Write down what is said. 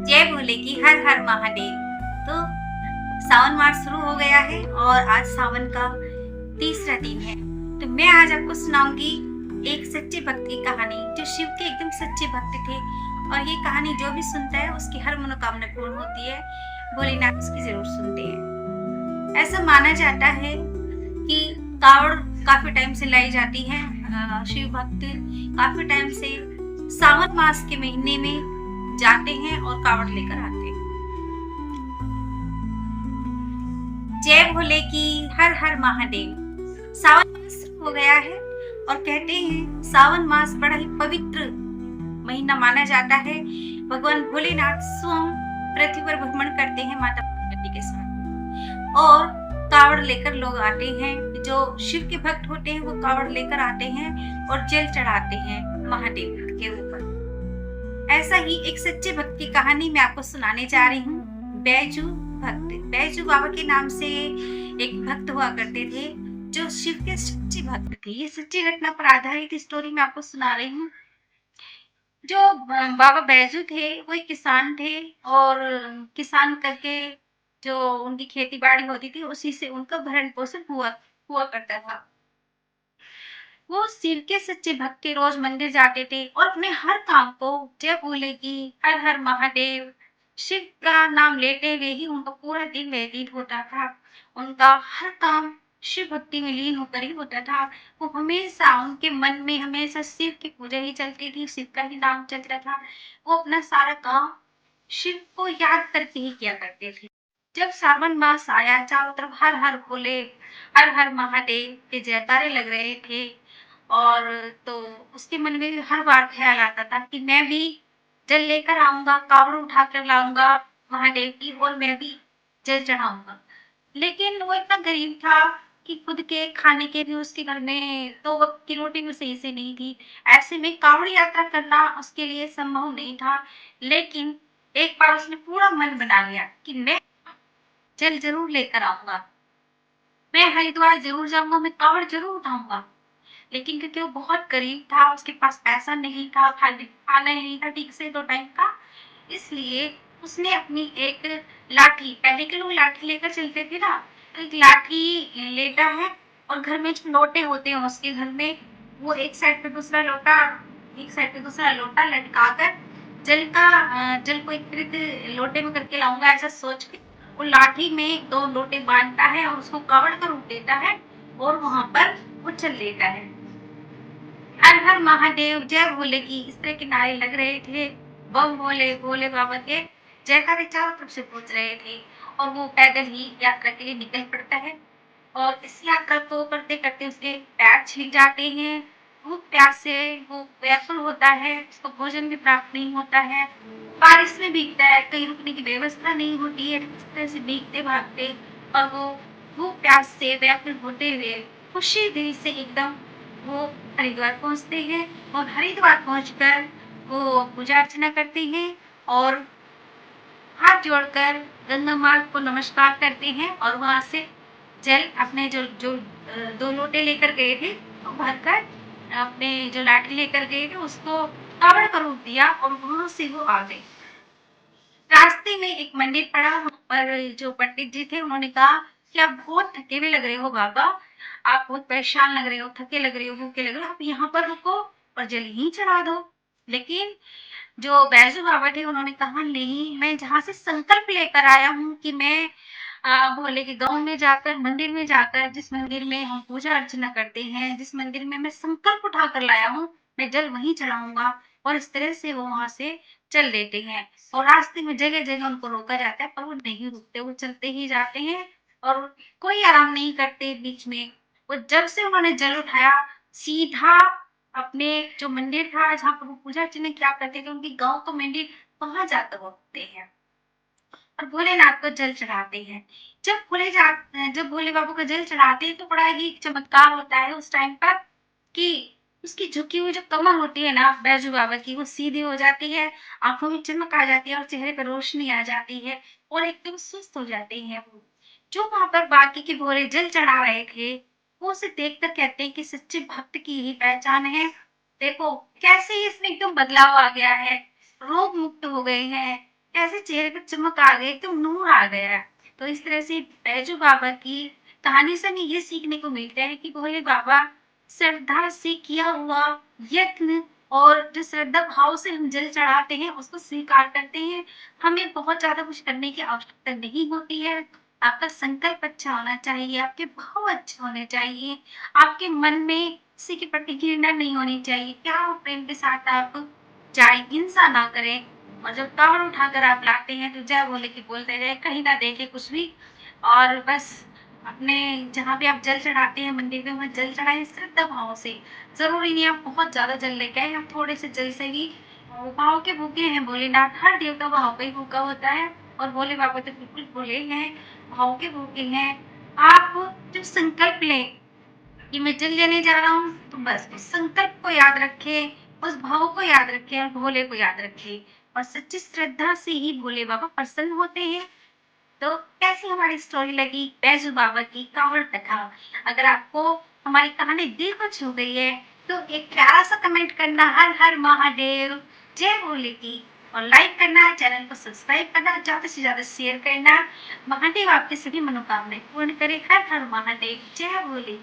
जय भोले की हर हर महादेव। तो सावन मास शुरू हो गया है और आज सावन का तीसरा दिन है। तो मैं आज आपको सुनाऊंगी एक सच्चे भक्त की कहानी जो शिव के एकदम सच्चे भक्त थे और ये कहानी जो भी सुनता है उसकी हर मनोकामना पूर्ण होती है। भोलेनाथ उसकी जरूर सुनते हैं। ऐसा माना जाता है कि कावड़ काफी टाइम से लाई जाती है। शिव भक्त काफी टाइम से सावन मास के महीने में जाते हैं और कावड़ लेकर आते हैं। जय भोले की हर हर महादेव। सावन मास हो गया है और कहते हैं सावन मास बड़ा ही पवित्र महीना माना जाता है। भगवान भोलेनाथ स्वयं पृथ्वी पर भ्रमण करते हैं माता पार्वती के साथ और कावड़ लेकर लोग आते हैं। जो शिव के भक्त होते हैं वो कावड़ लेकर आते हैं और जल चढ़ाते हैं महादेव के ऊपर। ऐसा ही एक सच्चे भक्त की कहानी मैं आपको सुनाने जा रही हूँ। बैजू भक्त। बैजू बाबा के नाम से एक भक्त हुआ करते थे जो शिव के सच्चे भक्त थे। ये सच्ची घटना पर आधारित स्टोरी मैं आपको सुना रही हूँ। जो बाबा बैजू थे वो एक किसान थे और किसान करके जो उनकी खेती बाड़ी होती थी उसी से उनका भरण पोषण हुआ हुआ करता था। वो शिव के सच्चे भक्त थे, रोज मंदिर जाते थे और अपने हर काम को जय भोले की हर हर महादेव शिव का नाम लेते हुए ही उनका पूरा दिन व्यतीत होता था। उनका हर काम शिव भक्ति में लीन होकर ही होता था। वो हमेशा उनके मन में हमेशा शिव की पूजा ही चलती थी, शिव का ही नाम चलता था। वो अपना सारा काम शिव को याद करके ही किया करते थे। जब सावन मास आया चारों तरफ हर हर भोले हर हर महादेव के जयकारे लग रहे थे और तो उसके मन में हर बार ख्याल आता था कि मैं भी जल लेकर आऊंगा, कावड़ उठा कर लाऊंगा महादेव की और मैं भी जल चढ़ाऊंगा। लेकिन वो इतना गरीब था कि खुद के खाने के भी उसके घर में 2 वक्त की रोटी भी सही से नहीं थी। ऐसे में कावड़ यात्रा करना उसके लिए संभव नहीं था। लेकिन एक बार उसने पूरा मन बना लिया कि मैं जल जरूर लेकर आऊंगा, मैं हरिद्वार जरूर जाऊंगा, मैं कावड़ जरूर उठाऊंगा। लेकिन क्योंकि वो बहुत गरीब था, उसके पास पैसा नहीं था, खाना ही नहीं था ठीक से 2 टाइम का, इसलिए उसने अपनी एक लाठी, पहले के लोग लाठी लेकर चलते थे ना, तो एक लाठी लेता है और घर में जो लोटे होते हैं उसके घर में वो एक साइड पे दूसरा लोटा, एक साइड पे दूसरा लोटा लटका कर जल को एक लोटे में करके लाऊंगा ऐसा सोच के वो लाठी में 2 लोटे बांधता है और उसको कवर कर उठ देता है और वहां पर वो चल लेता है। हर हर महादेव जय भोले की इस तरह के नारे लग रहे थे। बम भोले भोले बाबा के जयकारे चारों तरफ से गूंज रहे थे और वो पैदल ही यात्रा के लिए निकल पड़ता है और इस यात्रा को करते करते उसके पैर छिल जाते हैं। भूख प्यास से वो व्याकुल होता है, उसको भोजन भी प्राप्त नहीं होता है, बारिश में भीगता है, कहीं रुकने की व्यवस्था नहीं होती है, इस तरह से भीगते भागते और वो भूख प्यास से व्याकुल होते हुए खुशी दिल से एकदम वो हरिद्वार पहुंचते हैं और हरिद्वार पहुंचकर वो पूजा अर्चना करते हैं और हाथ जोड़कर गंगा माँ को नमस्कार करते हैं और वहां से जल अपने जो जो 2 लोटे लेकर गए थे वो भरकर अपने जो लाठी लेकर गए थे उसको कावड़ पर उठ दिया और वहां से वो आ गए। रास्ते में एक मंदिर पड़ा, वहां पर जो पंडित जी थे उन्होंने कहा कि आप बहुत थके हुए लग रहे हो बाबा, आप बहुत परेशान लग रहे हो, थके लग रहे हो, भूखे लग रहे हो, आप यहाँ पर रुको और जल ही चढ़ा दो। लेकिन जो बैजू बाबा थे उन्होंने कहा नहीं, मैं जहाँ से संकल्प लेकर आया हूँ कि मैं भोले के गांव में जाकर मंदिर में जाकर जिस मंदिर में हम पूजा अर्चना करते हैं, जिस मंदिर में मैं संकल्प उठा कर लाया हूँ, मैं जल वहीं चढ़ाऊंगा। और इस तरह से वो वहां से चल देते हैं और रास्ते में जगह जगह उनको रोका जाता है पर वो नहीं रुकते, वो चलते ही जाते हैं और कोई आराम नहीं करते बीच में। वो जब से उन्होंने जल उठाया सीधा अपने जो मंदिर था जहाँ पर वो पूजा अर्चना किया करते थे उनके गांव का मंदिर वहां जाकर होते हैं और भोलेनाथ को जल चढ़ाते हैं। जब भोले बाबू को जल चढ़ाते हैं तो बड़ा ही चमत्कार होता है उस टाइम पर कि उसकी झुकी हुई जो कमर होती है ना बैजू बाबा की वो सीधी हो जाती है, आंखों में चमक आ जाती है और चेहरे पर रोशनी आ जाती है और एकदम सुस्त हो जाते हैं। वो जो वहां पर बाकी के भोले जल चढ़ा रहे थे वो उसे देखकर कहते हैं कि सच्चे भक्त की ही पहचान है। देखो कैसे ही इसमें एकदम बदलाव आ गया है, रोग मुक्त हो गए हैं, ऐसे चेहरे पे चमक आ गई, एकदम नूर आ गया। तो इस तरह से बैजू बाबा की कहानी से हमें ये सीखने को मिलता है कि भोले बाबा श्रद्धा से किया हुआ यत्न और जो श्रद्धा भाव से हम जल चढ़ाते हैं उसको स्वीकार करते हैं। हमें बहुत ज्यादा कुछ करने की आवश्यकता नहीं होती है। आपका संकल्प अच्छा होना चाहिए, आपके भाव अच्छे होने चाहिए, आपके मन में किसी के प्रति घृणा नहीं होनी चाहिए, प्यार और प्रेम के साथ आप चाहे हिंसा ना करें। और जब कावड़ उठाकर आप लाते हैं तो जय बोले कि बोलते जाए, कहीं ना देखे कुछ भी। और बस अपने जहाँ पे आप जल चढ़ाते हैं मंदिर में वहां जल चढ़ाएं श्रद्धा भाव से। जरूरी नहीं आप बहुत ज्यादा जल लेके आए, आप थोड़े से जल से भी भाव के भूखे हैं भोलेनाथ। हर देवता भाव का ही भूखा होता है और भोले बाबा तो बिल्कुल भोले हैं, भाव के भूखे हैं। आप जब संकल्प लें कि मैं जल लेने जा रहा हूँ तो बस उस संकल्प को याद रखें, उस भाव को याद रखें और भोले को याद रखें। और सच्ची श्रद्धा से ही भोले बाबा प्रसन्न होते हैं। तो कैसी हमारी स्टोरी लगी बैजू बाबा की कांवड़ कथा? अगर आपको हमारी कहानी दिल को छू गई है तो एक प्यारा सा कमेंट करना, हर हर महादेव, जय भोले की। और लाइक करना, चैनल को सब्सक्राइब करना, ज्यादा से ज्यादा शेयर करना। महादेव आपकी सभी मनोकामनाएं पूर्ण करे। हर हर महादेव, जय भोले।